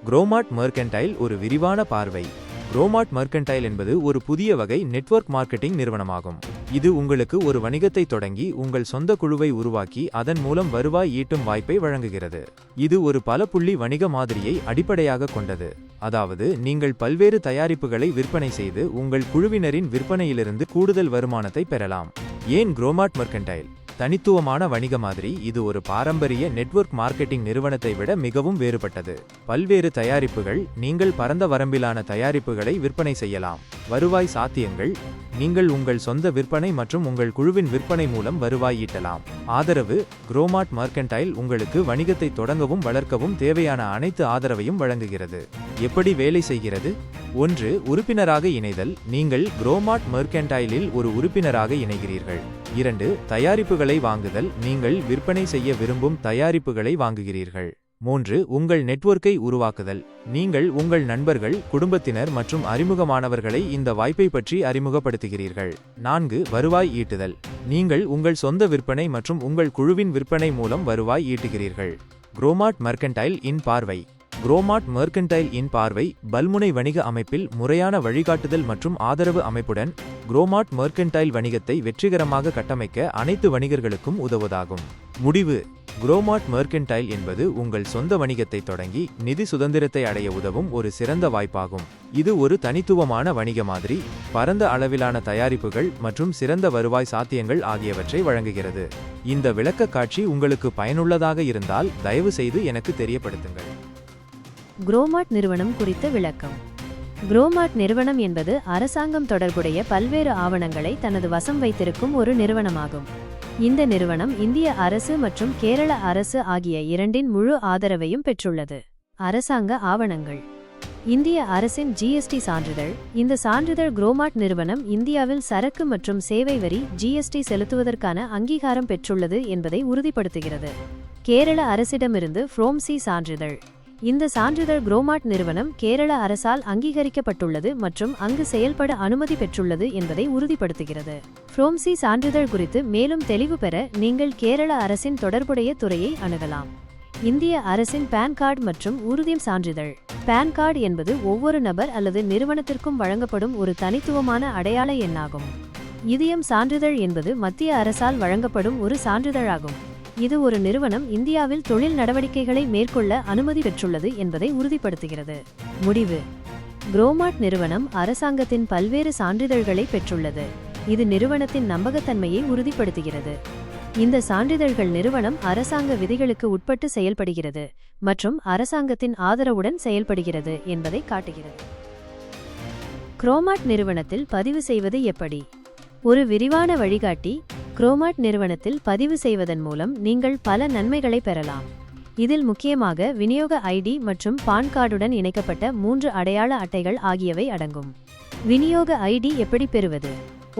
குரோமாட் mercantile ஒரு விரிவான பார்வை. குரோமாட் மெர்கன்டைல் என்பது ஒரு புதிய வகை நெட்வொர்க் மார்க்கெட்டிங் நிறுவனமாகும். இது உங்களுக்கு ஒரு வணிகத்தை தொடங்கி உங்கள் சொந்த குழுவை உருவாக்கி அதன் மூலம் வருவாய் ஈட்டும் வாய்ப்பை வழங்குகிறது. இது ஒரு பல புள்ளி வணிக மாதிரியை அடிப்படையாக கொண்டது. அதாவது நீங்கள் பல்வேறு தயாரிப்புகளை விற்பனை செய்து உங்கள் குழுவினரின் விற்பனையிலிருந்து கூடுதல் வருமானத்தை பெறலாம். ஏன் குரோமாட் மெர்கன்டைல் தனித்துவமான வணிக மாதிரி? இது ஒரு பாரம்பரிய நெட்வொர்க் மார்க்கெட்டிங் நிறுவனத்தை விட மிகவும் வேறுபட்டது. பல்வேறு தயாரிப்புகள், நீங்கள் பரந்த வரம்பிலான தயாரிப்புகளை விற்பனை செய்யலாம். வருவாய் சாத்தியங்கள், நீங்கள் உங்கள் சொந்த விற்பனை மற்றும் உங்கள் குழுவின் விற்பனை மூலம் வருவாய் ஈட்டலாம். ஆதரவு, குரோமாட் மெர்கன்டைல் உங்களுக்கு வணிகத்தை தொடங்கவும் வளர்க்கவும் தேவையான அனைத்து ஆதரவையும் வழங்குகிறது. எப்படி வேலை செய்கிறது? 1. உறுப்பினராக இணைதல். நீங்கள் குரோமாட் மெர்கன்டைலில் ஒரு உறுப்பினராக இணைகிறீர்கள். 2. தயாரிப்புகளை வாங்குதல். நீங்கள் விற்பனை செய்ய விரும்பும் தயாரிப்புகளை வாங்குகிறீர்கள். 3. உங்கள் நெட்வொர்க்கை உருவாக்குதல். நீங்கள் உங்கள் நண்பர்கள், குடும்பத்தினர் மற்றும் அறிமுகமானவர்களை இந்த வாய்ப்பை பற்றி அறிமுகப்படுத்துகிறீர்கள். 4. வருவாய் ஈட்டுதல். நீங்கள் உங்கள் சொந்த விற்பனை மற்றும் உங்கள் குழுவின் விற்பனை மூலம் வருவாய் ஈட்டுகிறீர்கள். குரோமாட் மெர்கன்டைல் இன் பார்வை. குரோமாட் மெர்கன்டைல் இன் பார்வை பல்முனை வணிக அமைப்பில் முறையான வழிகாட்டுதல் மற்றும் ஆதரவு அமைப்புடன் குரோமாட் மெர்கன்டைல் வணிகத்தை வெற்றிகரமாக கட்டமைக்க அனைத்து வணிகர்களுக்கும் உதவுவதாகும். முடிவு: குரோமாட் மெர்கன்டைல் என்பது உங்கள் சொந்த வணிகத்தை தொடங்கி நிதி சுதந்திரத்தை அடைய உதவும் ஒரு சிறந்த வாய்ப்பாகும். இது ஒரு தனித்துவமான வணிக மாதிரி, பரந்த அளவிலான தயாரிப்புகள் மற்றும் சிறந்த வருவாய் சாத்தியங்கள் ஆகியவற்றை வழங்குகிறது. இந்த விளக்கக்காட்சி உங்களுக்கு பயனுள்ளதாக இருந்தால் தயவு செய்து எனக்கு தெரியப்படுத்துங்கள். குரோமாட் நிறுவனம் குறித்த விளக்கம். குரோமாட் நிறுவனம் என்பது அரசாங்கம் தொடர்புடைய பல்வேறு ஆவணங்களை தனது வசம் வைத்திருக்கும் ஒரு நிறுவனமாகும். இந்த நிறுவனம் இந்திய அரசு மற்றும் கேரள அரசு ஆகிய இரண்டின் முழு ஆதரவையும் பெற்றுள்ளது. அரசாங்க ஆவணங்கள். இந்திய அரசின் ஜிஎஸ்டி சான்றிதழ். இந்த சான்றிதழ் குரோமாட் நிறுவனம் இந்தியாவில் சரக்கு மற்றும் சேவை வரி ஜிஎஸ்டி செலுத்துவதற்கான அங்கீகாரம் பெற்றுள்ளது என்பதை உறுதிப்படுத்துகிறது. கேரள அரசிடமிருந்து ஃப்ரோம்சி சான்றிதழ். இந்த சான்றிதழ் குரோமாட் நிறுவனம் கேரள அரசால் அங்கீகரிக்கப்பட்டுள்ளது மற்றும் அங்கு செயல்பட அனுமதி பெற்றுள்ளது என்பதை உறுதிப்படுத்துகிறது. ஃப்ரோம்சி சான்றிதழ் குறித்து மேலும் தெளிவு பெற நீங்கள் கேரள அரசின் தொடர்புடைய துறையை அணுகலாம். இந்திய அரசின் பான் கார்டு மற்றும் ஊதியம் சான்றிதழ். பான் கார்டு என்பது ஒவ்வொரு நபர் அல்லது நிறுவனத்திற்கும் வழங்கப்படும் ஒரு தனித்துவமான அடையாள எண்ணாகும். ஊதியம் சான்றிதழ் என்பது மத்திய அரசால் வழங்கப்படும் ஒரு சான்றிதழாகும். இது ஒரு நிறுவனம் இந்தியாவில் தொழில் நடவடிக்கைகளை மேற்கொள்ள அனுமதி பெற்றுள்ளது என்பதை உறுதிப்படுத்துகிறது. முடிவு: குரோமாட் நிறுவனம் அரசாங்கத்தின் பல்வேறு சான்றிதழ்களை பெற்றுள்ளது. இது நிறுவனத்தின் நம்பகத்தன்மையை உறுதிப்படுத்துகிறது. இந்த சான்றிதழ்கள் நிறுவனம் அரசாங்க விதிகளுக்கு உட்பட்டு செயல்படுகிறது மற்றும் அரசாங்கத்தின் ஆதரவுடன் செயல்படுகிறது என்பதை காட்டுகிறது. குரோமாட் நிறுவனத்தில் பதிவு செய்வது எப்படி? ஒரு விரிவான வழிகாட்டி. குரோமாட் நிறுவனத்தில் பதிவு செய்வதன் மூலம் நீங்கள் பல நன்மைகளை பெறலாம். இதில் முக்கியமாக விநியோக ஐடி மற்றும் பான் கார்டுடன் இணைக்கப்பட்ட 3 அடையாள அட்டைகள் ஆகியவை அடங்கும். விநியோக ஐடி எப்படி பெறுவது?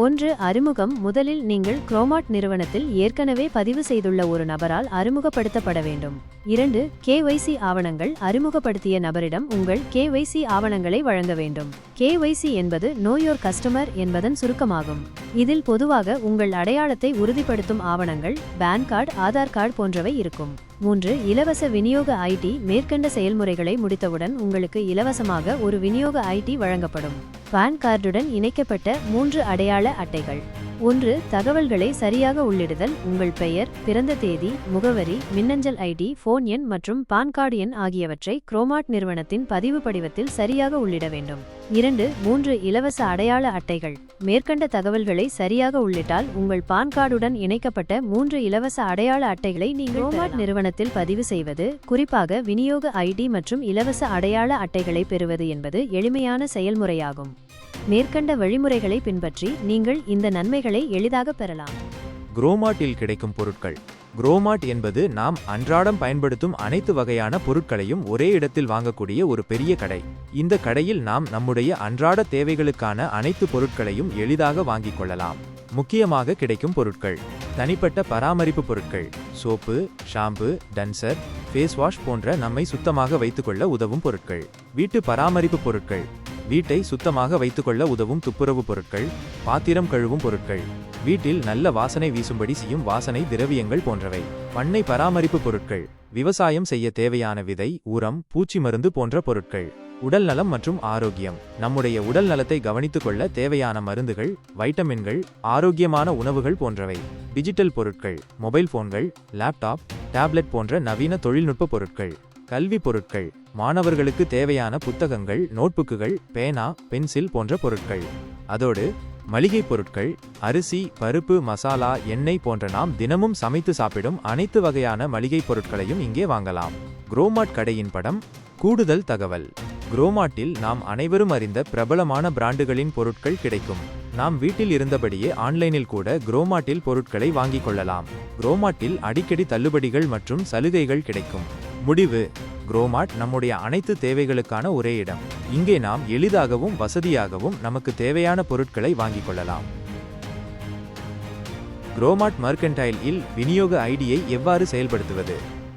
1. அறிமுகம். முதலில் நீங்கள் குரோமாட் நிறுவனத்தில் ஏற்கனவே பதிவு செய்துள்ள ஒரு நபரால் அறிமுகப்படுத்தப்பட வேண்டும். 2. KYC ஆவணங்கள். அறிமுகப்படுத்திய நபரிடம் உங்கள் KYC ஆவணங்களை வழங்க வேண்டும். KYC என்பது நோ யோர் கஸ்டமர் என்பதன் சுருக்கமாகும். இதில் பொதுவாக உங்கள் அடையாளத்தை உறுதிப்படுத்தும் ஆவணங்கள், பான் கார்டு, ஆதார் கார்டு போன்றவை இருக்கும். 3. இலவச விநியோக ஐடி. மேற்கண்ட செயல்முறைகளை முடித்தவுடன் உங்களுக்கு இலவசமாக ஒரு விநியோக ஐடி வழங்கப்படும். பான் கார்டுடன் இணைக்கப்பட்ட 3 அடையாள அட்டைகள். 1. தகவல்களை சரியாக உள்ளிடுதல். உங்கள் பெயர், பிறந்த தேதி, முகவரி, மின்னஞ்சல் ஐடி, போன் எண் மற்றும் பான் கார்டு எண் ஆகியவற்றை குரோமாட் நிறுவனத்தின் பதிவு படிவத்தில் சரியாக உள்ளிட வேண்டும். 2. 3 இலவச அடையாள அட்டைகள். மேற்கண்ட தகவல்களை சரியாக உள்ளிட்டால் உங்கள் பான் கார்டுடன் இணைக்கப்பட்ட 3 இலவச அடையாள அட்டைகளை நீங்கள் குரோமாட் நிறுவனத்தில் பதிவு செய்வது, குறிப்பாக விநியோக ஐடி மற்றும் இலவச அடையாள அட்டைகளை பெறுவது என்பது எளிமையான செயல்முறையாகும். மேற்கண்ட வழிமுறைகளை பின்பற்றி நீங்கள் இந்த நன்மைகளை எளிதாக பெறலாம். குரோமாட்டில் கிடைக்கும் பொருட்கள். குரோமாட் என்பது நாம் அன்றாடம் பயன்படுத்தும் அனைத்து வகையான பொருட்களையும் ஒரே இடத்தில் வாங்கக்கூடிய ஒரு பெரிய கடை. இந்த கடையில் நாம் நம்முடைய அன்றாட தேவைகளுக்கான அனைத்து பொருட்களையும் எளிதாக வாங்கிக் கொள்ளலாம். முக்கியமாக கிடைக்கும் பொருட்கள்: தனிப்பட்ட பராமரிப்பு பொருட்கள், soap, shampoo, toner, face wash போன்ற நம்மை சுத்தமாக வைத்துக்கொள்ள உதவும் பொருட்கள். வீட்டு பராமரிப்பு பொருட்கள்: வீட்டை சுத்தமாக வைத்துக்கொள்ள உதவும் துப்புரவு பொருட்கள், பாத்திரம் கழுவும் பொருட்கள், வீட்டில் நல்ல வாசனை வீசும்படி செய்யும் வாசனை திரவியங்கள் போன்றவை. பண்ணை பராமரிப்பு பொருட்கள், விவசாயம் செய்ய தேவையான விதை, உரம், பூச்சி மருந்து போன்ற பொருட்கள். உடல் நலம் மற்றும் ஆரோக்கியம், நம்முடைய உடல் நலத்தை கவனித்துக் கொள்ள தேவையான மருந்துகள், வைட்டமின்கள், ஆரோக்கியமான உணவுகள் போன்றவை. டிஜிட்டல் பொருட்கள், மொபைல் போன்கள், லேப்டாப், டேப்லெட் போன்ற நவீன தொழில்நுட்ப பொருட்கள். கல்வி பொருட்கள், மாணவர்களுக்கு தேவையான புத்தகங்கள், நோட்புக்குகள், பேனா, பென்சில் போன்ற பொருட்கள். அதோடு மளிகை பொருட்கள், அரிசி, பருப்பு, மசாலா, எண்ணெய் போன்ற நாம் தினமும் சமைத்து சாப்பிடும் அனைத்து வகையான மளிகை பொருட்களையும் இங்கே வாங்கலாம். குரோமார்ட் கடையின் படம். கூடுதல் தகவல். குரோமார்ட்டில் நாம் அனைவரும் அறிந்த பிரபலமான பிராண்டுகளின் பொருட்கள் கிடைக்கும். நாம் வீட்டில் இருந்தபடியே ஆன்லைனில் கூட குரோமார்ட்டில் பொருட்களை வாங்கிக் கொள்ளலாம். குரோமார்ட்டில் அடிக்கடி தள்ளுபடிகள் மற்றும் சலுகைகள் கிடைக்கும். முடிவு: குரோமார்ட் நம்முடைய அனைத்து தேவைகளுக்கான ஒரே இடம். இங்கே நாம் எளிதாகவும் வசதியாகவும் நமக்கு தேவையான பொருட்களை வாங்கிக் கொள்ளலாம். குரோமார்ட் மர்கன்டைல் இல் விநியோக ஐடியை எவ்வாறு செயல்படுத்துவது?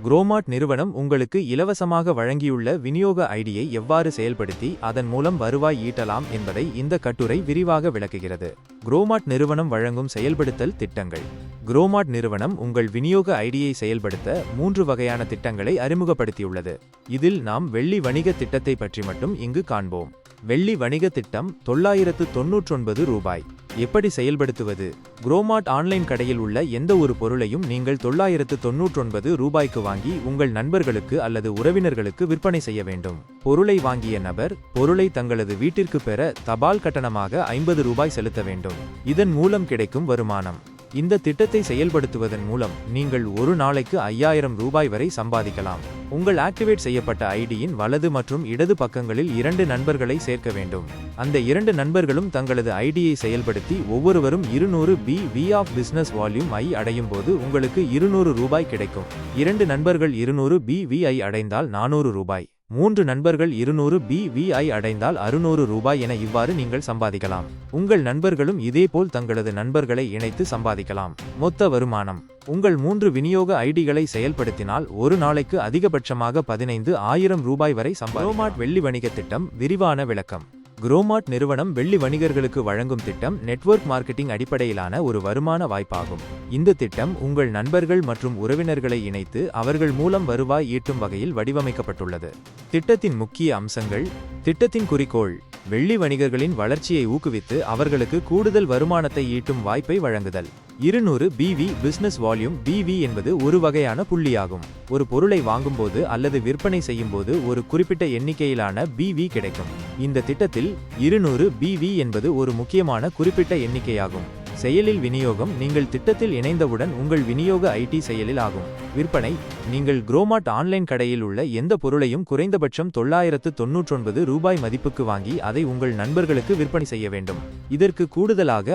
குரோமார்ட் நிறுவனம் உங்களுக்கு இலவசமாக வழங்கியுள்ள விநியோக ஐடியை எவ்வாறு செயல்படுத்தி அதன் மூலம் வருவாய் ஈட்டலாம் என்பதை இந்த கட்டுரை விரிவாக விளக்குகிறது. குரோமார்ட் நிறுவனம் வழங்கும் செயல்படுத்தல் திட்டங்கள். குரோமார்ட் நிறுவனம் உங்கள் விநியோக ஐடியை செயல்படுத்த 3 வகையான திட்டங்களை அறிமுகப்படுத்தியுள்ளது. இதில் நாம் வெள்ளி வணிக திட்டத்தை பற்றி மட்டும் இங்கு காண்போம். வெள்ளி வணிக திட்டம் ரூ. 999. எப்படி செயல்படுத்துவது? குரோமார்ட் ஆன்லைன் கடையில் உள்ள எந்த ஒரு பொருளையும் நீங்கள் ரூ. 999க்கு வாங்கி உங்கள் நண்பர்களுக்கு அல்லது உறவினர்களுக்கு விற்பனை செய்ய வேண்டும். பொருளை வாங்கிய நபர் பொருளை தங்களது வீட்டிற்கு பெற தபால் கட்டணமாக ரூ. 50 செலுத்த வேண்டும். இதன் மூலம் கிடைக்கும் வருமானம். இந்த திட்டத்தை செயல்படுத்துவதன் மூலம் நீங்கள் ஒரு நாளைக்கு ரூ. 5000 வரை சம்பாதிக்கலாம். உங்கள் ஆக்டிவேட் செய்யப்பட்ட ஐடியின் வலது மற்றும் இடது பக்கங்களில் 2 நண்பர்களை சேர்க்க வேண்டும். அந்த 2 நண்பர்களும் தங்களது ஐடியை செயல்படுத்தி ஒவ்வொருவரும் 200 BV ஆஃப் பிசினஸ் வால்யூம் ஐ அடையும் போது உங்களுக்கு ரூ. 200 கிடைக்கும். 2 நண்பர்கள் 200 BV ஐ அடைந்தால் ரூ. 400. 3 நண்பர்கள் 200 BV ஐ அடைந்தால் ரூ. 600 என இவ்வாறு நீங்கள் சம்பாதிக்கலாம். உங்கள் நண்பர்களும் இதேபோல் தங்களது நண்பர்களை இணைத்து சம்பாதிக்கலாம். மொத்த வருமானம். உங்கள் 3 விநியோக ஐடிகளை செயல்படுத்தினால் ஒரு நாளைக்கு அதிகபட்சமாக 15,000 ரூபாய் வரை சம்பாதிக்கலாம். குரோமார்ட் வெள்ளி வணிக திட்டம் விரிவான விளக்கம். குரோமார்ட் நிறுவனம் வெள்ளி வணிகர்களுக்கு வழங்கும் திட்டம் நெட்வொர்க் மார்க்கெட்டிங் அடிப்படையிலான ஒரு வருமான வாய்ப்பாகும். இந்த திட்டம் உங்கள் நண்பர்கள் மற்றும் உறவினர்களை இணைத்து அவர்கள் மூலம் வருவாய் ஈட்டும் வகையில் வடிவமைக்கப்பட்டுள்ளது. திட்டத்தின் முக்கிய அம்சங்கள். திட்டத்தின் குறிக்கோள்: வெள்ளி வணிகர்களின் வளர்ச்சியை ஊக்குவித்து அவர்களுக்கு கூடுதல் வருமானத்தை ஈட்டும் வாய்ப்பை வழங்குதல். 200 BV பிசினஸ் வால்யூம். BV என்பது ஒரு வகையான புள்ளியாகும். ஒரு பொருளை வாங்கும்போது அல்லது விற்பனை செய்யும்போது ஒரு குறிப்பிட்ட எண்ணிக்கையிலான BV கிடைக்கும். இந்த திட்டத்தில் 200 BV என்பது ஒரு முக்கியமான குறிப்பிட்ட எண்ணிக்கையாகும். செயலில் விநியோகம். நீங்கள் திட்டத்தில் இணைந்தவுடன் உங்கள் விநியோக ஐடி செயலில் ஆகும். விற்பனை. நீங்கள் குரோமார்ட் ஆன்லைன் கடையில் உள்ள எந்த பொருளையும் குறைந்தபட்சம் ரூ. 999 மதிப்புக்கு வாங்கி அதை உங்கள் நண்பர்களுக்கு விற்பனை செய்ய வேண்டும். இதற்கு கூடுதலாக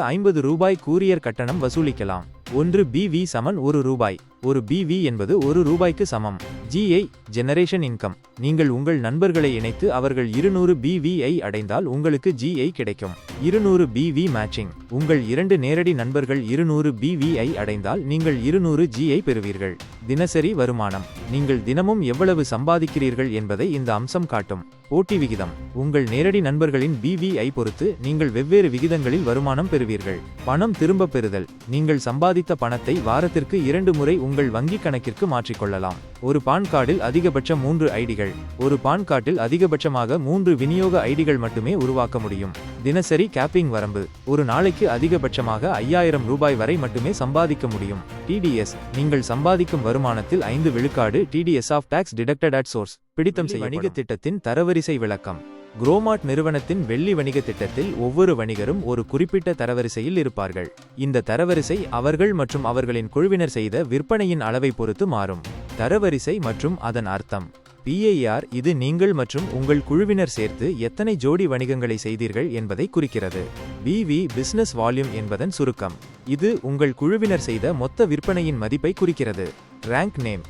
ரூ. 50 கூரியர் கட்டணம் வசூலிக்கலாம். 1 BV சமன் ரூ. 1. ஒரு BV என்பது ரூபாய்க்கு சமம். GI generation income. நீங்கள் உங்கள் நண்பர்களை இணைத்து அவர்கள் 200 BV ஐ அடைந்தால் உங்களுக்கு GI கிடைக்கும். 200 BV மேட்சிங். உங்கள் 2 நேரடி நண்பர்கள் 200 BV ஐ அடைந்தால் நீங்கள் 200 GI பெறுவீர்கள். தினசரி வருமானம். நீங்கள் தினமும் எவ்வளவு சம்பாதிக்கிறீர்கள் என்பதை இந்த அம்சம் காட்டும். போட்டி விகிதம். உங்கள் நேரடி நண்பர்களின் BV ஐ பொறுத்து நீங்கள் வெவ்வேறு விகிதங்களில் வருமானம் பெறுவீர்கள். பணம் திரும்பப் பெறுதல். நீங்கள் சம்பாதித்த பணத்தை வாரத்திற்கு 2 முறை உங்கள் வங்கிக் கணக்கிற்கு மாற்றிக்கொள்ளலாம். ஒரு பான் கார்டில் அதிகபட்சம் 3 ஐடிகள். ஒரு பான் கார்டில் அதிகபட்சமாக 3 விநியோக ஐடிகள் மட்டுமே உருவாக்க முடியும். தினசரி கேப்பிங் வரம்பு. ஒரு நாளைக்கு அதிகபட்சமாக 5000 ரூபாய் வரை மட்டுமே சம்பாதிக்க முடியும். TDS. நீங்கள் சம்பாதிக்கும் வருமானத்தில் 5 விழுக்காடு TDS of tax deducted at source பிடித்தம் செய்ய. வணிக திட்டத்தின் தரவரிசை விளக்கம். குரோமார்ட் நிறுவனத்தின் வெள்ளி வணிக திட்டத்தில் ஒவ்வொரு வணிகரும் ஒரு குறிப்பிட்ட தரவரிசையில் இருப்பார்கள். இந்த தரவரிசை அவர்கள் மற்றும் அவர்களின் குழுவினர் செய்த விற்பனையின் அளவை பொறுத்து மாறும். தரவரிசை மற்றும் அதன் அர்த்தம். PIR இது நீங்கள் மற்றும் உங்கள் குழுவினர் சேர்த்து எத்தனை ஜோடி வணிகங்களை செய்தீர்கள் என்பதை குறிக்கிறது. BV பிசினஸ் வால்யூம் என்பதன் சுருக்கம். இது உங்கள் குழுவினர் செய்த மொத்த விற்பனையின் மதிப்பை குறிக்கிறது. Rank name.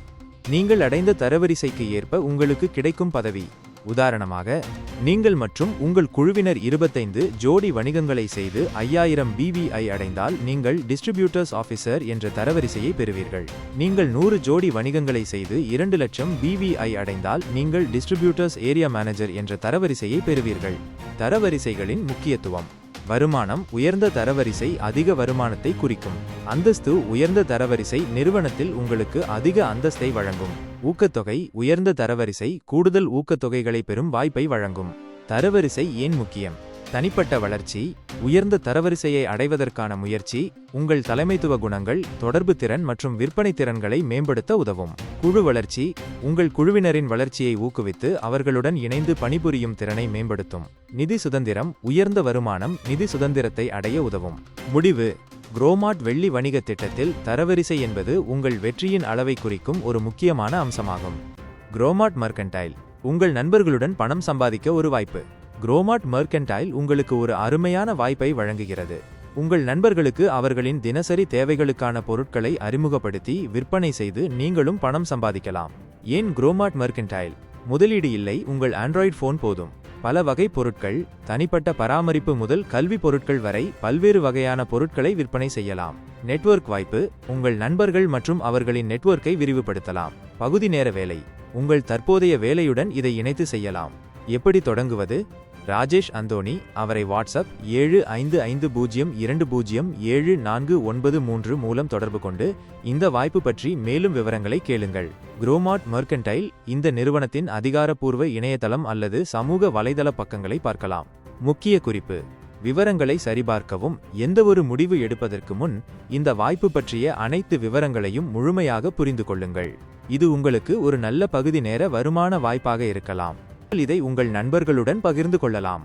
நீங்கள் அடைந்த தரவரிசைக்கு ஏற்ப உங்களுக்கு கிடைக்கும் பதவி. உதாரணமாக, நீங்கள் மற்றும் உங்கள் குழுவினர் 25 ஜோடி வணிகங்களை செய்து 5000 BVI அடைந்தால் நீங்கள் டிஸ்ட்ரிபியூட்டர்ஸ் ஆஃபீஸர் என்ற தரவரிசையை பெறுவீர்கள். நீங்கள் 100 ஜோடி வணிகங்களை செய்து 2 லட்சம் BVI அடைந்தால் நீங்கள் டிஸ்ட்ரிபியூட்டர்ஸ் ஏரியா மேனேஜர் என்ற தரவரிசையை பெறுவீர்கள். தரவரிசைகளின் முக்கியத்துவம். வருமானம். உயர்ந்த தரவரிசை அதிக வருமானத்தை குறிக்கும். அந்தஸ்து. உயர்ந்த தரவரிசை நிறுவனத்தில் உங்களுக்கு அதிக அந்தஸ்தை வழங்கும். ஊக்கத்தொகை. உயர்ந்த தரவரிசை கூடுதல் ஊக்கத்தொகைகளை பெறும் வாய்ப்பை வழங்கும். தரவரிசை ஏன் முக்கியம்? தனிப்பட்ட வளர்ச்சி. உயர்ந்த தரவரிசையை அடைவதற்கான முயற்சி உங்கள் தலைமைத்துவ குணங்கள், தொடர்பு திறன் மற்றும் விற்பனை திறன்களை மேம்படுத்த உதவும். குழு வளர்ச்சி. உங்கள் குழுவினரின் வளர்ச்சியை ஊக்குவித்து அவர்களுடன் இணைந்து பணிபுரியும் திறனை மேம்படுத்தும். நிதி சுதந்திரம். உயர்ந்த வருமானம் நிதி சுதந்திரத்தை அடைய உதவும். முடிவு. குரோமார்ட் வெள்ளி வணிக திட்டத்தில் தரவரிசை என்பது உங்கள் வெற்றியின் அளவை குறிக்கும் ஒரு முக்கியமான அம்சமாகும். குரோமார்ட் மெர்கன்டைல் உங்கள் நண்பர்களுடன் பணம் சம்பாதிக்க ஒரு வாய்ப்பு. குரோமார்ட் மெர்கன்டைல் உங்களுக்கு ஒரு அருமையான வாய்ப்பை வழங்குகிறது. உங்கள் நண்பர்களுக்கு அவர்களின் தினசரி தேவைகளுக்கான பொருட்களை அறிமுகப்படுத்தி விற்பனை செய்து நீங்களும் பணம் சம்பாதிக்கலாம். ஏன் குரோமார்ட் மெர்கன்டைல்? முதலீடு இல்லை, உங்கள் ஆண்ட்ராய்டு போன் போதும். பல வகை பொருட்கள், தனிப்பட்ட பராமரிப்பு முதல் கல்வி பொருட்கள் வரை பல்வேறு வகையான பொருட்களை விற்பனை செய்யலாம். நெட்வொர்க் வாய்ப்பு. உங்கள் நண்பர்கள் மற்றும் அவர்களின் நெட்வொர்க்கை விரிவுபடுத்தலாம். பகுதி நேர வேலை. உங்கள் தற்போதைய வேலையுடன் இதை இணைத்து செய்யலாம். எப்படி தொடங்குவது? ராஜேஷ் அந்தோணி. அவரை வாட்ஸ்அப் 7550207493 மூலம் தொடர்பு கொண்டு இந்த வாய்ப்பு பற்றி மேலும் விவரங்களை கேளுங்கள். குரோமார்ட் மெர்கன்டைல் இந்த நிறுவனத்தின் அதிகாரப்பூர்வ இணையதளம் அல்லது சமூக வலைதள பக்கங்களை பார்க்கலாம். முக்கிய குறிப்பு. விவரங்களை சரிபார்க்கவும். எந்தவொரு முடிவு எடுப்பதற்கு முன் இந்த வாய்ப்பு பற்றிய அனைத்து விவரங்களையும் முழுமையாக புரிந்து கொள்ளுங்கள். இது உங்களுக்கு ஒரு நல்ல பகுதி நேர வருமான வாய்ப்பாக இருக்கலாம். இதை உங்கள் நண்பர்களுடன் பகிர்ந்து கொள்ளலாம்.